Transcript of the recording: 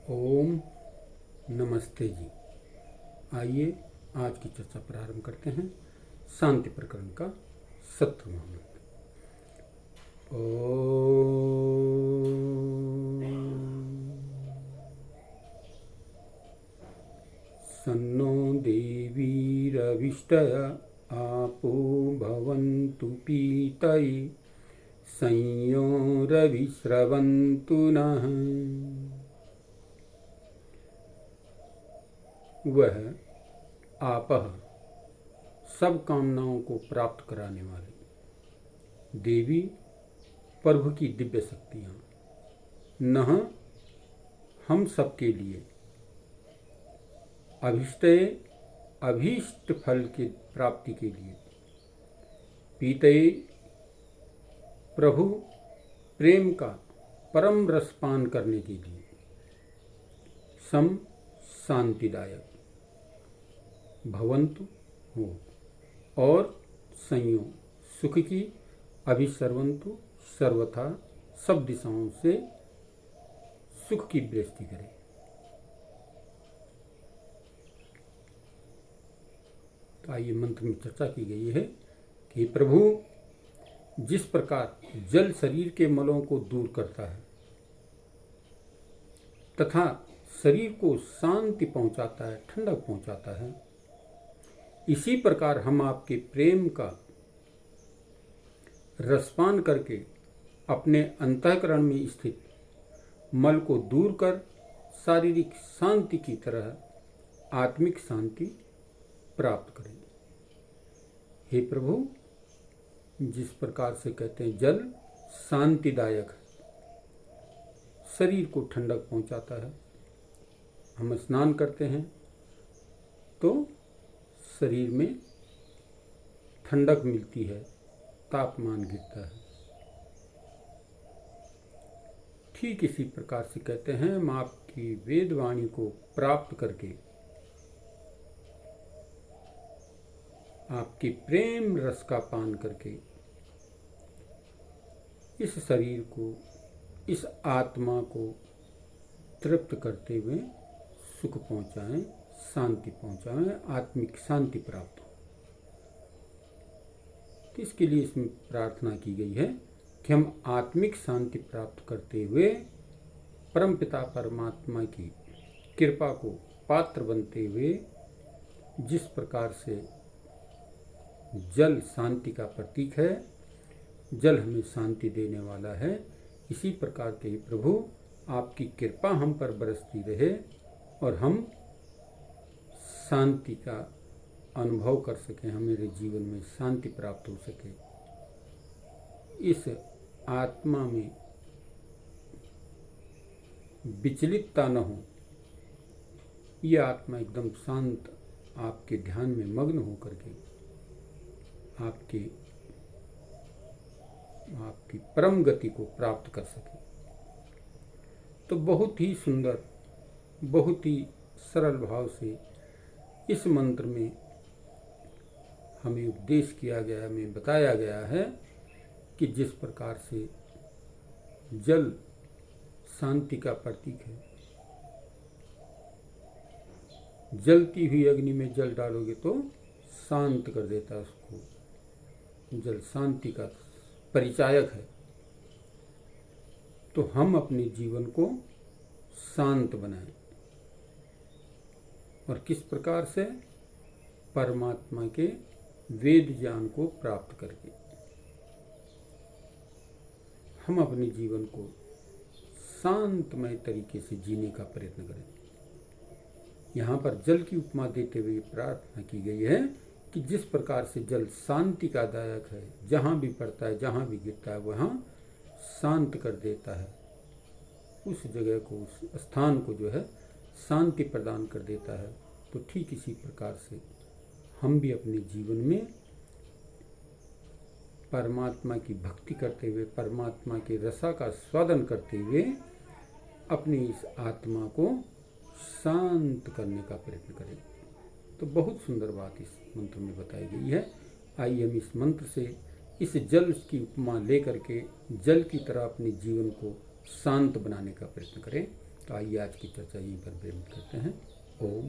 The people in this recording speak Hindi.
ओम नमस्ते जी। आइए आज की चर्चा प्रारंभ करते हैं। शांति प्रकरण का 17वां मंत्र। सन्नो देवीरविष्टय आपो भवन्तु पीतये संयोरविश्रवन्तु नः। वह आपह सब कामनाओं को प्राप्त कराने वाली देवी प्रभु की दिव्य शक्तियाँ नह हम सबके लिए अभीष्ट फल की प्राप्ति के लिए पीतये प्रभु प्रेम का परम रसपान करने के लिए सम शांतिदायक भवन्तु हो और संयोग सुख की अभिसर्वन्तु सर्वथा सब दिशाओं से सुख की वृष्टि करे। तो आइए मंत्र में चर्चा की गई है कि प्रभु जिस प्रकार जल शरीर के मलों को दूर करता है तथा शरीर को शांति पहुंचाता है, ठंडक पहुंचाता है, इसी प्रकार हम आपके प्रेम का रसपान करके अपने अंतःकरण में स्थित मल को दूर कर शारीरिक शांति की तरह आत्मिक शांति प्राप्त करें। हे प्रभु, जिस प्रकार से कहते हैं जल शांतिदायक है, शरीर को ठंडक पहुंचाता है, हम स्नान करते हैं तो शरीर में ठंडक मिलती है, तापमान गिरता है। ठीक इसी प्रकार से कहते हैं हम आपकी वेदवाणी को प्राप्त करके आपके प्रेम रस का पान करके इस शरीर को, इस आत्मा को तृप्त करते हुए सुख पहुंचाएं, शांति पहुंचाएं, आत्मिक शांति प्राप्त हो। तो इसके लिए इसमें प्रार्थना की गई है कि हम आत्मिक शांति प्राप्त करते हुए परमपिता परमात्मा की कृपा को पात्र बनते हुए जिस प्रकार से जल शांति का प्रतीक है, जल हमें शांति देने वाला है, इसी प्रकार के ही प्रभु आपकी कृपा हम पर बरसती रहे और हम शांति का अनुभव कर सकें, हमारे जीवन में शांति प्राप्त हो सके। इस आत्मा में विचलितता न हो, ये आत्मा एकदम शांत आपके ध्यान में मग्न हो करके आपकी परम गति को प्राप्त कर सके। तो बहुत ही सुंदर, बहुत ही सरल भाव से इस मंत्र में हमें उपदेश किया गया, हमें बताया गया है कि जिस प्रकार से जल शांति का प्रतीक है, जलती हुई अग्नि में जल डालोगे तो शांत कर देता है उसको, जल शांति का परिचायक है। तो हम अपने जीवन को शांत बनाएं और किस प्रकार से? परमात्मा के वेद ज्ञान को प्राप्त करके हम अपने जीवन को शांतमय तरीके से जीने का प्रयत्न करें। यहाँ पर जल की उपमा देते हुए प्रार्थना की गई है कि जिस प्रकार से जल शांति का दायक है, जहाँ भी पड़ता है, जहाँ भी गिरता है, वहाँ शांत कर देता है, उस जगह को, उस स्थान को जो है शांति प्रदान कर देता है। तो ठीक इसी प्रकार से हम भी अपने जीवन में परमात्मा की भक्ति करते हुए, परमात्मा के रसा का स्वादन करते हुए अपनी इस आत्मा को शांत करने का प्रयत्न करें। तो बहुत सुंदर बात इस मंत्र में बताई गई है। आइए हम इस मंत्र से इस जल की उपमा लेकर के जल की तरह अपने जीवन को शांत बनाने का प्रयत्न करें। तो तो आइए आज की चर्चा यहीं पर विराम करते हैं। ओम